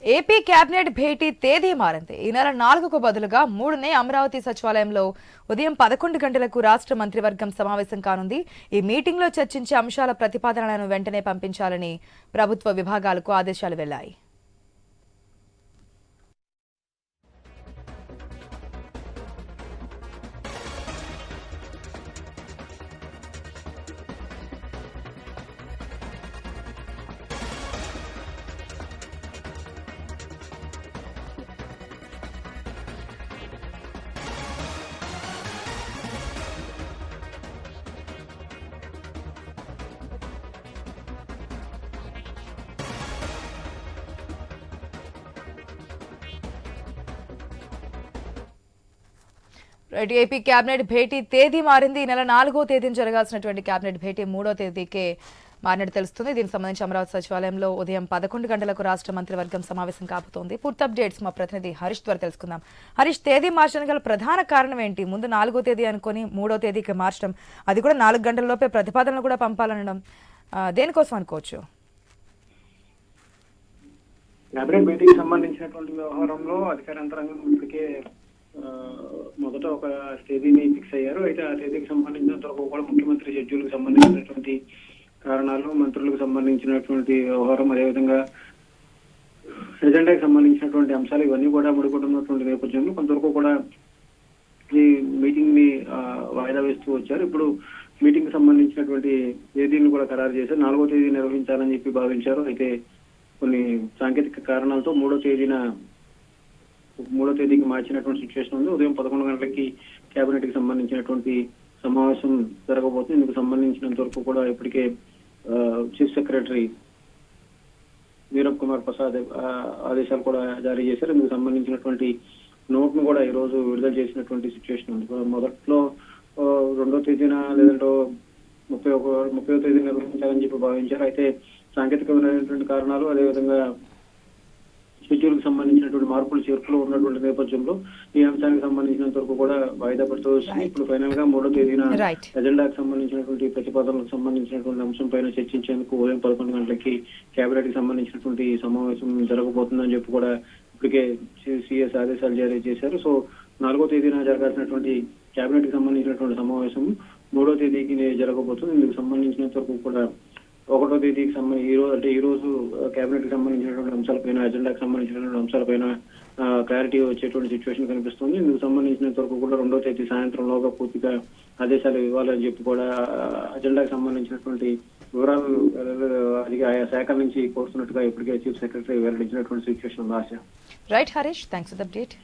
AP cabinet భేటీ తేదీ మారింది. ఈ నెల 4కు బదులుగా 3నే అమరావతి సచివాలయంలో ఉదయం 11 గంటలకు రాష్ట్ర మంత్రివర్గం సమావేశం కానుంది. ఈ మీటింగ్లో చర్చించే అంశాల ప్రతిపాదనలను వెంటనే పంపించాలని ప్రభుత్వ విభాగాలకు ఆదేశాలు వెళ్లాయి. ఏపీ కేబినెట్ భేటీ తేదీ మారింది. ఈ నెల 4వ తేదీన జరగాల్సినటువంటి కేబినెట్ భేటీ 3వ తేదీకే మారినట్టు తెలుస్తుంది. దీనికి సంబంధించి అమరావతి సచివాలయంలో ఉదయం 11 గంటలకు రాష్ట్ర మంత్రివర్గం సమావేశం కాబోతోంది. పూర్తి అప్డేట్స్ మా ప్రతినిధి హరీష్ ద్వారా తెలుసుకుందాం. హరీష్, తేదీ మార్చడానికి గల ప్రధాన కారణం ఏంటి? ముందు 4వ తేదీ అనుకుని 3వ తేదీకి మార్చడం, అది కూడా 4 గంటల లోపే ప్రతిపాదనలు కూడా పంపాలనడం దేనికోసం అనుకోవచ్చు? కేబినెట్ మీటింగ్ సంబంధించినటువంటి వ్యవహారంలో అధికార యంత్రాంగం ఇప్పటికే మొదట ఒక తేదీని ఫిక్స్ అయ్యారు. అయితే ఆ తేదీకి సంబంధించినంత వరకు కూడా ముఖ్యమంత్రి షెడ్యూల్కి సంబంధించినటువంటి కారణాలు, మంత్రులకు సంబంధించినటువంటి వ్యవహారం, అదేవిధంగా ఎజెండాకి సంబంధించినటువంటి అంశాలు ఇవన్నీ కూడా ముడిపడుతున్నటువంటి నేపథ్యంలో కొంతవరకు కూడా ఈ మీటింగ్ ని వాయిదా వేస్తూ వచ్చారు. ఇప్పుడు మీటింగ్ కి సంబంధించినటువంటి తేదీని కూడా ఖరారు చేశారు. 4వ తేదీ నిర్వహించాలని చెప్పి భావించారు. అయితే కొన్ని సాంకేతిక కారణాలతో 3వ తేదీకి మార్చినటువంటి సిచ్యువేషన్ ఉంది. ఉదయం 11 గంటలకి కేబినెట్ కి సంబంధించినటువంటి సమావేశం జరగబోతుంది. ఇందుకు సంబంధించినంత వరకు కూడా ఇప్పటికే చీఫ్ సెక్రటరీ వీరబ్ కుమార్ ప్రసాద్ ఆదేశాలు కూడా జారీ చేశారు. ఇందుకు సంబంధించినటువంటి నోట్ ను కూడా ఈ రోజు విడుదల చేసినటువంటి సిచ్యువేషన్ ఉంది. మొదట్లో 2వ తేదీన లేదంటే 30వ తేదీ నిర్వహించాలని చెప్పి భావించారు. అయితే సాంకేతికమైనటువంటి కారణాలు, అదేవిధంగా షెడ్యూల్ కి సంబంధించినటువంటి మార్పులు చేర్పులు ఉన్నటువంటి నేపథ్యంలో ఈ అంశానికి సంబంధించినంత వరకు కూడా వాయిదా పడుతూ వస్తుంది. ఇప్పుడు ఫైనల్ గా 3వ తేదీన ఎజెండాకి సంబంధించినటువంటి ప్రతిపాదనలకు సంబంధించినటువంటి అంశం పైన చర్చించేందుకు ఉదయం 11 గంటలకి కేబినెట్ కి సంబంధించినటువంటి సమావేశం జరగబోతుందని చెప్పి కూడా ఇప్పటికే సిఎస్ ఆదేశాలు జారీ చేశారు. సో 4వ తేదీన జరగాల్సినటువంటి కేబినెట్ కి సంబంధించినటువంటి సమావేశం 3వ తేదీకి జరగబోతుంది. ఇందుకు సంబంధించినంత వరకు కూడా 1వ తేదీకి ఈ రోజు కేబినెట్ కి సంబంధించినటువంటి అంశాలపైన, ఎజెండాకి సంబంధించినటువంటి అంశాలపైన క్లారిటీ వచ్చేటువంటి సిచ్యువేషన్ కనిపిస్తుంది. ఇందుకు సంబంధించినంత వరకు కూడా 2వ తేదీ సాయంత్రంలోగా పూర్తిగా ఆదేశాలు ఇవ్వాలని చెప్పి కూడా ఎజెండాకి సంబంధించినటువంటి వివరాలు ఆయా శాఖల నుంచి కోరుతున్నట్టుగా ఇప్పటికే చీఫ్ సెక్రటరీ వెల్లడించినటువంటి సిచ్యువేషన్ ఉంది. ఆశ. Right Harish, thanks for the update.